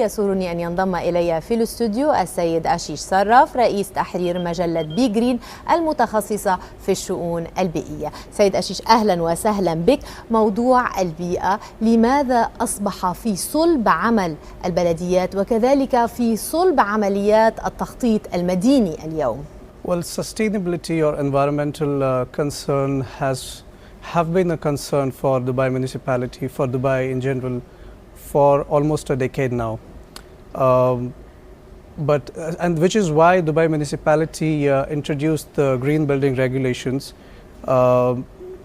يسرني أن ينضم إلي في الاستوديو السيد أشيش صراف رئيس تحرير مجلة بي جرين المتخصصة في الشؤون البيئية. سيد أشيش، أهلا وسهلا بك. موضوع البيئة لماذا أصبح في صلب عمل البلديات وكذلك في صلب عمليات التخطيط المديني اليوم؟ Well, sustainability or environmental concern have been a concern for Dubai municipality, for Dubai in general, for almost a decade now. And which is why Dubai municipality introduced the green building regulations,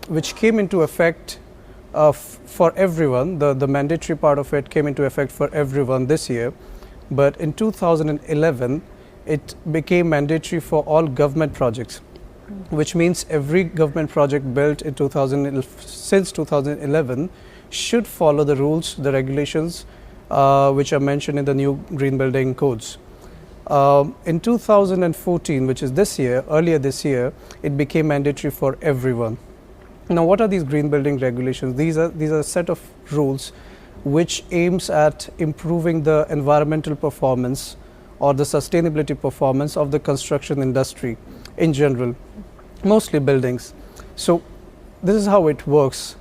which came into effect for everyone. The mandatory part of it came into effect for everyone this year, but in 2011 it became mandatory for all government projects, which means every government project built in since 2011 should follow the rules, the regulations which are mentioned in the new green building codes. In 2014, which is this year, earlier this year, it became mandatory for everyone. Now, what are these green building regulations? These are a set of rules which aims at improving the environmental performance or the sustainability performance of the construction industry in general, mostly buildings. So this is how it works.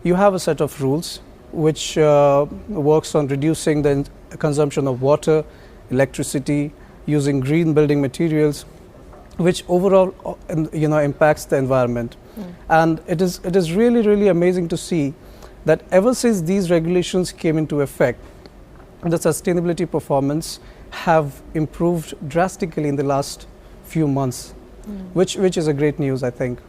You have a set of rules which works on reducing the consumption of water, electricity, using green building materials, which overall impacts the environment. And it is really amazing to see that ever since these regulations came into effect, the sustainability performance have improved drastically in the last few months, which is a great news, I think.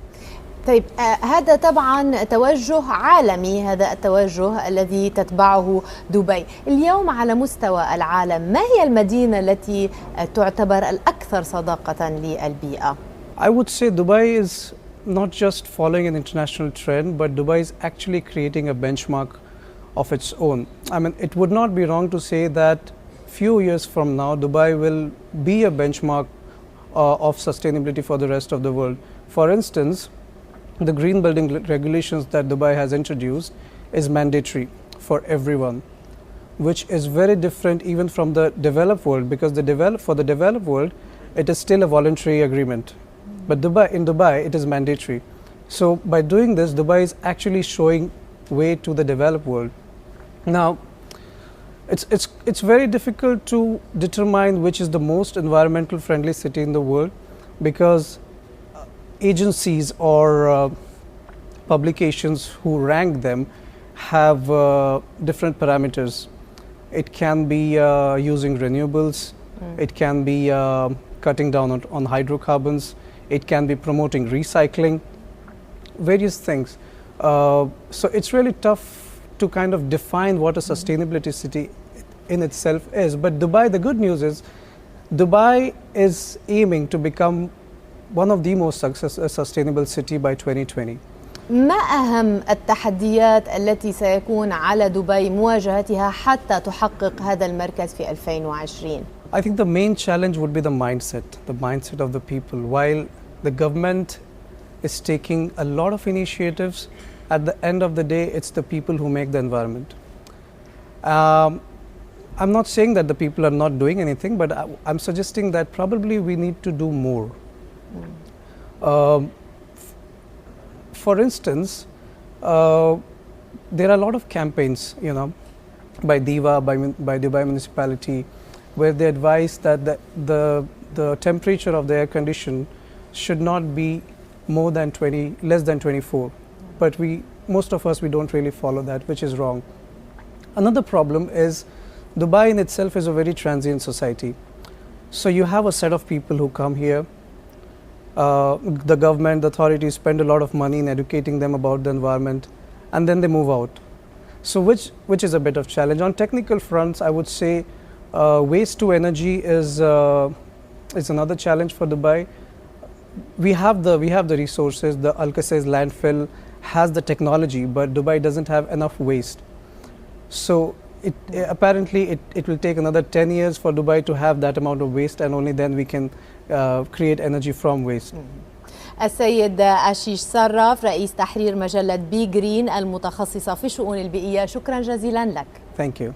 طيب، هذا طبعا توجه عالمي، هذا التوجه الذي تتبعه دبي اليوم على مستوى العالم. ما هي المدينة التي تعتبر الأكثر صداقة للبيئة؟ I would say Dubai is not just following an international trend, but Dubai is actually creating a benchmark of its own. I mean, it would not be wrong to say that few years from now, Dubai will be a benchmark of sustainability for the rest of the world. For instance, the green building regulations that Dubai has introduced is mandatory for everyone, which is very different even from the developed world, because for the developed world, it is still a voluntary agreement. But in Dubai, it is mandatory. So by doing this, Dubai is actually showing way to the developed world. Now, it's very difficult to determine which is the most environmental friendly city in the world, because agencies or publications who rank them have different parameters. It can be using renewables, it can be cutting down on hydrocarbons, it can be promoting recycling, various things. So it's really tough to kind of define what a sustainability city in itself is. But Dubai, the good news is, Dubai is aiming to become one of the most sustainable city by 2020. ما أهم التحديات التي سيكون على دبي مواجهتها حتى تحقق هذا المركز في 2020؟ I think the main challenge would be the mindset of the people. While the government is taking a lot of initiatives, at the end of the day, it's the people who make the environment. I'm not saying that the people are not doing anything, but I'm suggesting that probably we need to do more. For instance, there are a lot of campaigns, by DIVA, by Dubai municipality, where they advise that the temperature of the air condition should not be less than 24. But most of us don't really follow that, which is wrong. Another problem is Dubai in itself is a very transient society. So you have a set of people who come here. The government, the authorities spend a lot of money in educating them about the environment, and then they move out. So which is a bit of challenge. On technical fronts, I would say waste to energy is another challenge for Dubai. We have the resources. The Al Qusais landfill has the technology, but Dubai doesn't have enough waste. So apparently it will take another 10 years for Dubai to have that amount of waste, and only then we can create energy from waste. السيد أشيش صراف رئيس تحرير مجلة بي جرين المتخصصة في الشؤون البيئية، شكرا جزيلا لك. Thank you.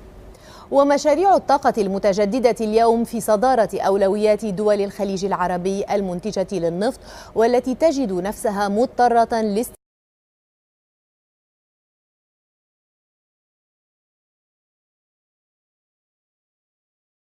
ومشاريع الطاقة المتجددة اليوم في صدارة أولويات دول الخليج العربي المنتجة للنفط، والتي تجد نفسها مضطرة